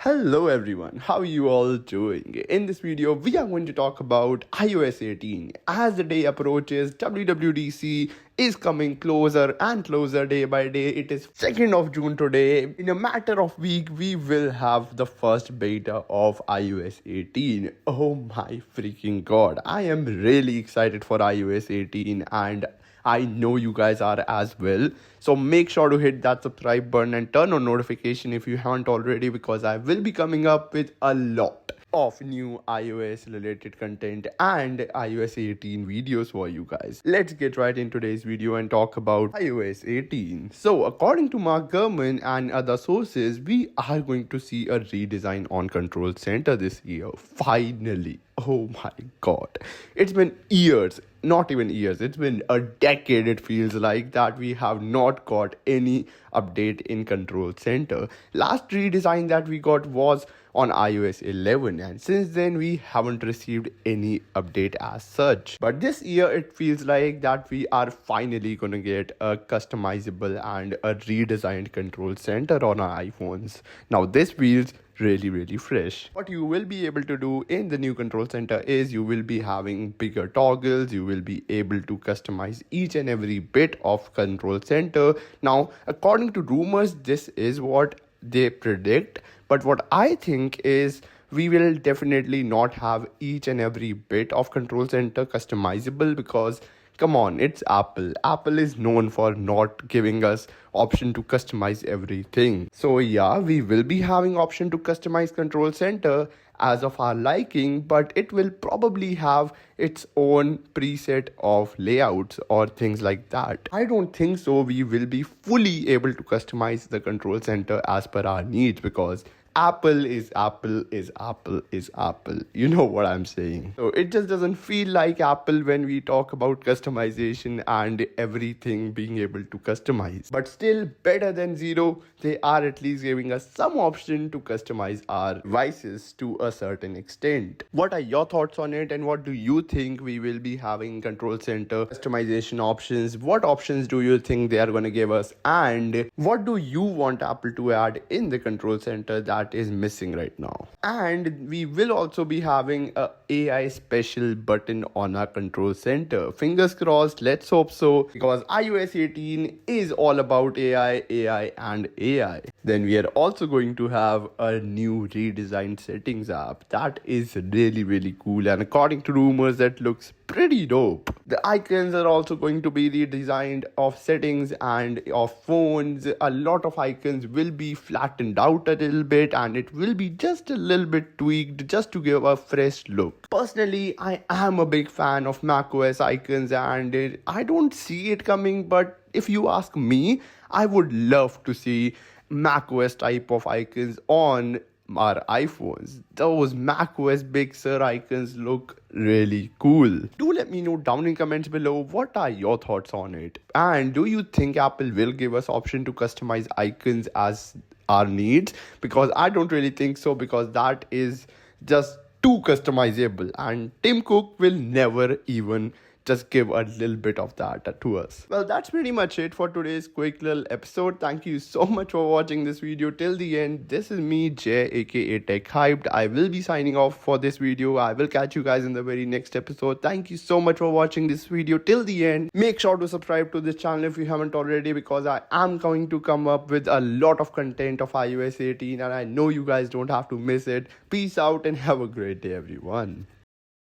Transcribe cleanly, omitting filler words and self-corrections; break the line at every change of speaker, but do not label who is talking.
Hello everyone, how are you all doing? In this video, we are going to talk about iOS 18. As the day approaches, WWDC is coming closer and closer day by day. It is 2nd of June today. In a matter of week, we will have the first beta of iOS 18. Oh my freaking god. I am really excited for iOS 18 and I know you guys are as well. So make sure to hit that subscribe button and turn on notification if you haven't already, because I will be coming up with a lot of new iOS related content and iOS 18 videos for you guys. Let's get right into today's video and talk about iOS 18. So according to Mark Gurman and other sources, we are going to see a redesign on Control Center this year. Finally. Oh my god. It's been years. Not even years, it's been a decade, it feels like, that we have not got any update in Control Center. Last redesign that we got was on iOS 11, and since then we haven't received any update as such. But this year it feels like that we are finally gonna get a customizable and a redesigned Control Center on our iPhones. Now this feels really fresh. What you will be able to do in the new Control Center is you will be having bigger toggles. You will be able to customize each and every bit of Control Center. Now, according to rumors, this is what they predict, but what I think is we will definitely not have each and every bit of Control Center customizable, because come on, it's Apple. Apple is known for not giving us option to customize everything. So yeah, we will be having option to customize Control Center as of our liking, but it will probably have its own preset of layouts or things like that. I don't think so we will be fully able to customize the Control Center as per our needs, because Apple is Apple is Apple is Apple. You know what I'm saying. So it just doesn't feel like Apple when we talk about customization and everything being able to customize. But still, better than zero. They are at least giving us some option to customize our devices to a certain extent. What are your thoughts on it, and what do you think we will be having Control Center customization options? What options do you think they are going to give us, and what do you want Apple to add in the Control Center that is missing right now? And we will also be having a AI special button on our Control Center. Fingers crossed, let's hope so, because iOS 18 is all about AI and AI. Then we are also going to have a new redesigned settings app that is really cool, and according to rumors that looks pretty dope. The icons are also going to be redesigned of settings and of phones. A lot of icons will be flattened out a little bit, and it will be just a little bit tweaked just to give a fresh look. Personally, I am a big fan of macOS icons, and I don't see it coming, but if you ask me, I would love to see macOS type of icons on our iPhones. Those macOS Big Sur icons look really cool. Do let me know down in comments below what are your thoughts on it, and do you think Apple will give us option to customize icons as our needs? Because I don't really think so, because that is just too customizable, and Tim Cook will never even just give a little bit of that to us. Well, that's pretty much it for today's quick little episode. Thank you so much for watching this video till the end. This is me, Jay, aka Tech Hyped. I will be signing off for this video. I will catch you guys in the very next episode. Thank you so much for watching this video till the end. Make sure to subscribe to this channel if you haven't already, because I am going to come up with a lot of content of iOS 18, and I know you guys don't have to miss it. Peace out and have a great day, everyone.